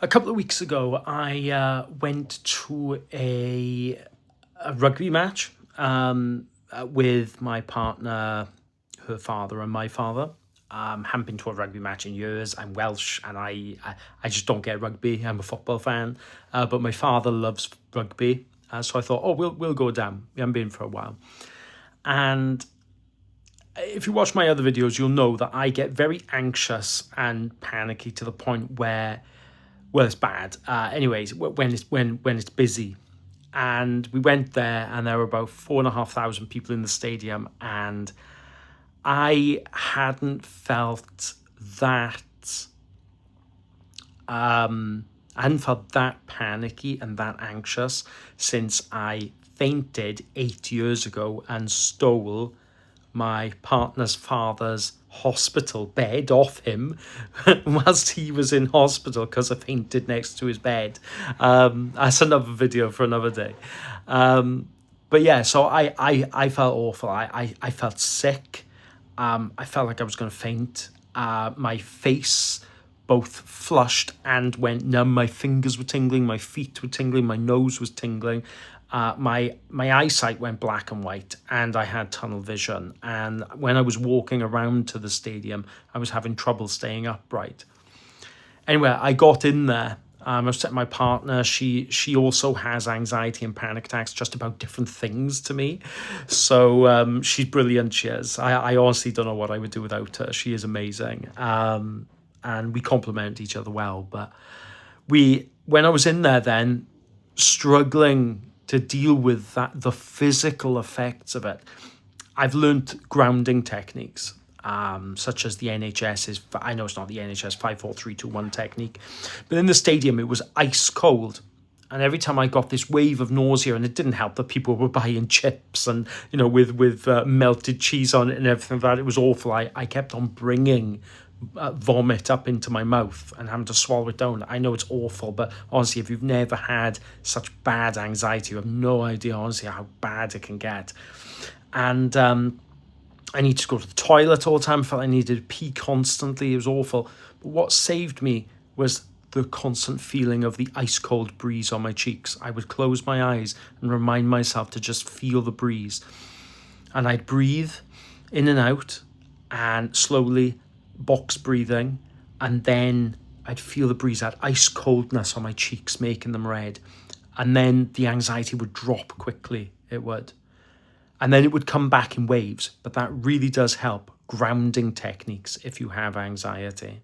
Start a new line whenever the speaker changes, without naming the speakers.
A couple of weeks ago, I went to a rugby match with my partner, her father, and my father. Haven't been to a rugby match in years. I'm Welsh, and I just don't get rugby. I'm a football fan, but my father loves rugby, so I thought, oh, we'll go down. We haven't been for a while, and if you watch my other videos, you'll know that I get very anxious and panicky to the point where, well, it's bad. Anyways, when it's busy, and we went there, and there were about 4,500 people in the stadium, and I hadn't felt that. I hadn't felt that panicky and that anxious since I fainted 8 years ago and stole my partner's father's hospital bed off him whilst he was in hospital because I fainted next to his bed. That's another video for another day. But yeah, so I felt awful. I felt sick. I felt like I was going to faint. My face both flushed and went numb. My fingers were tingling, my feet were tingling, my nose was tingling. My eyesight went black and white, and I had tunnel vision. And when I was walking around to the stadium, I was having trouble staying upright. Anyway, I got in there. I was with my partner. She also has anxiety and panic attacks just about different things to me. So she's brilliant, she is. I honestly don't know what I would do without her. She is amazing. And we complement each other well. But when I was in there then, struggling to deal with the physical effects of it, I've learned grounding techniques. Such as the NHS's, I know it's not the NHS 5-4-3-2-1 technique, but in the stadium it was ice cold, and every time I got this wave of nausea, and it didn't help that people were buying chips and with melted cheese on it and everything like that. It was awful. I kept on bringing vomit up into my mouth and having to swallow it down. I know it's awful, but honestly, if you've never had such bad anxiety, you have no idea honestly how bad it can get. And I needed to go to the toilet all the time. I felt I needed to pee constantly. It was awful. But what saved me was the constant feeling of the ice cold breeze on my cheeks. I would close my eyes and remind myself to just feel the breeze. And I'd breathe in and out and slowly box breathing. And then I'd feel the breeze, that ice coldness on my cheeks, making them red. And then the anxiety would drop quickly. It would. And then it would come back in waves, but that really does help. Grounding techniques if you have anxiety.